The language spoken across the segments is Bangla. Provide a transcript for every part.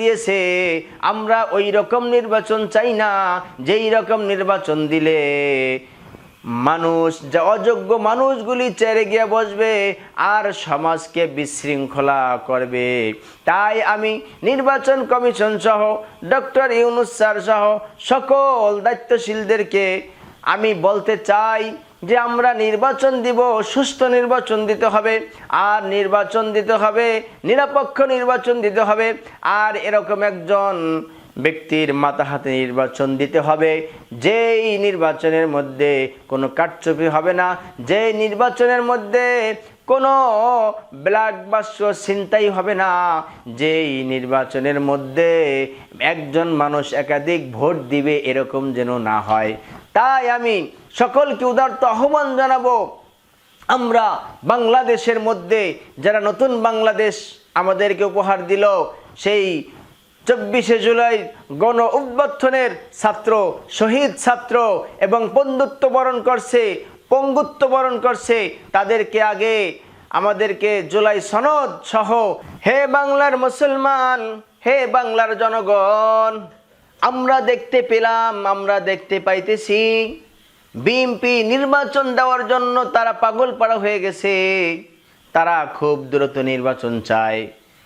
দিয়েছে, আমরা ওই রকম নির্বাচন চাই না যেই রকম নির্বাচন দিলে মানুষ, যা অযোগ্য মানুষগুলি চেরে গিয়ে বসবে আর সমাজকে বিশৃঙ্খলা করবে। তাই আমি নির্বাচন কমিশন সহ ডক্টর ইউনূস স্যার সহ সকল দায়িত্বশীলদেরকে আমি বলতে চাই যে আমরা নির্বাচন দিব, সুষ্ঠু নির্বাচন দিতে হবে, আর নির্বাচন দিতে হবে নিরপেক্ষ নির্বাচন দিতে হবে, আর এরকম একজন ব্যক্তির মাথা হাতে নির্বাচন দিতে হবে যেই নির্বাচনের মধ্যে কোনো কারচুপি হবে না, যেই নির্বাচনের মধ্যে কোনো ব্ল্যাক বাক্স ছিনতাই হবে না, যেই নির্বাচনের মধ্যে একজন মানুষ একাধিক ভোট দিবে এরকম যেন না হয়। তাই আমি সকলকে উদারত আহ্বান জানাবো, আমরা বাংলাদেশের মধ্যে যারা নতুন বাংলাদেশ আমাদেরকে উপহার দিল, সেই 24শে জুলাই গণ অভ্যুত্থানের ছাত্র, শহীদ ছাত্র এবং পঙ্গুত্ব বরণ করছে, তাদেরকে আগে আমাদেরকে জুলাই সনদ সহ, হে বাংলার মুসলমান, হে বাংলার জনগণ, আমরা দেখতে পেলাম, আমরা দেখতে পাইতেছি বিএনপি নির্বাচন দেওয়ার জন্য তারা পাগল পাড়া হয়ে গেছে, তারা খুব দ্রুত নির্বাচন চায়।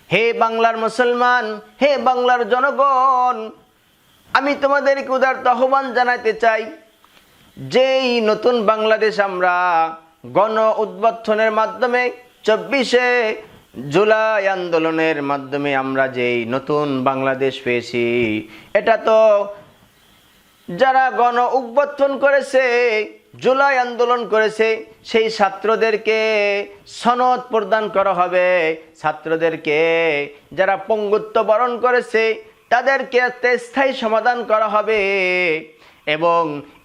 হে বাংলার মুসলমান, হে বাংলার জনগণ, আমি তোমাদেরকে উদারত আহ্বান জানাতে চাই, যেই নতুন বাংলাদেশ আমরা গণ অভ্যুত্থানের মাধ্যমে 24শে জুলাই আন্দোলনের মাধ্যমে আমরা যেই নতুন বাংলাদেশ পেয়েছি, এটা তো যারা গণ অভ্যুত্থান করেছে, জুলাই আন্দোলন করেছে, সেই ছাত্রদেরকে সনদ প্রদান করা হবে, ছাত্রদেরকে যারা পঙ্গুত্ব বরণ করেছে তাদেরকে স্থায়ী সমাধান করা হবে, এবং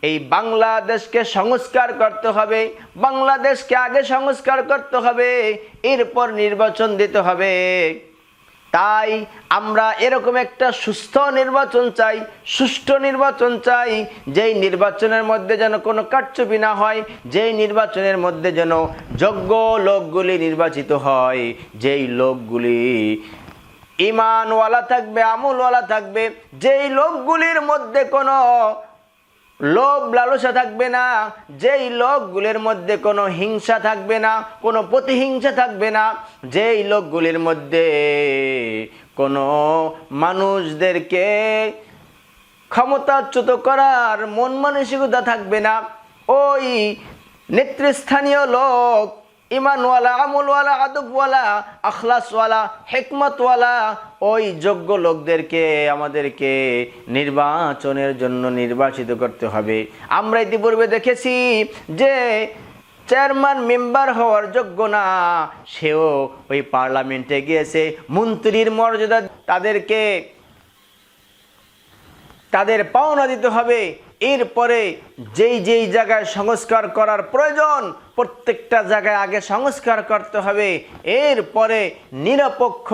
এই বাংলাদেশকে সংস্কার করতে হবে, বাংলাদেশকে আগে সংস্কার করতে হবে, এরপর নির্বাচন দিতে হবে। তাই আমরা এরকম একটা সুষ্ঠু নির্বাচন চাই, সুষ্ঠু নির্বাচন চাই, যেই নির্বাচনের মধ্যে যেন কোনো কারচুপি না হয়, যেই নির্বাচনের মধ্যে যেন যোগ্য লোকগুলি নির্বাচিত হয়, যেই লোকগুলি ঈমানওয়ালা থাকবে, আমলওয়ালা থাকবে, যেই লোকগুলির মধ্যে কোনো লোভ লালসা থাকবে না, যেই লোকগুলির মধ্যে কোনো হিংসা থাকবে না, কোনো প্রতিহিংসা থাকবে না, যেই লোকগুলির মধ্যে কোনো মানুষদেরকে ক্ষমতাচ্যুত করার মন মানসিকতা থাকবে না, ওই নেতৃস্থানীয় লোক, ঈমানওয়ালা, আমলওয়ালা, আদবওয়ালা, আখলাসওয়ালা, হিকমতওয়ালা, ওই যোগ্য লোকদেরকে আমাদেরকে নির্বাচনের জন্য নির্বাচিত করতে হবে। আমরা ইতিপূর্বে দেখেছি যে চেয়ারম্যান মেম্বার হওয়ার যোগ্য না, সেও ওই পার্লামেন্টে গিয়েছে, মন্ত্রীর মর্যাদা তাদেরকে তাদের পাওনা দিতে হবে। এরপরে যেই যেই জায়গায় সংস্কার করার প্রয়োজন প্রত্যেকটা জায়গায় আগে সংস্কার করতে হবে, এরপরে নিরপেক্ষ,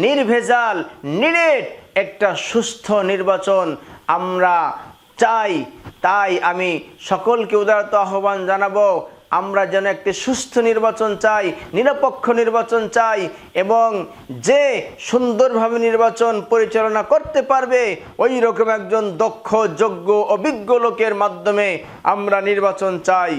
নির্ভেজাল, নিরেট একটা সুস্থ নির্বাচন আমরা চাই। তাই আমি সকলকে উদারত আহ্বান জানাবো, আমরা যেন একটি সুস্থ নির্বাচন চাই, নিরপেক্ষ নির্বাচন চাই, এবং যে সুন্দরভাবে নির্বাচন পরিচালনা করতে পারবে ওই রকম একজন দক্ষ, যোগ্য, অভিজ্ঞ লোকের মাধ্যমে আমরা নির্বাচন চাই।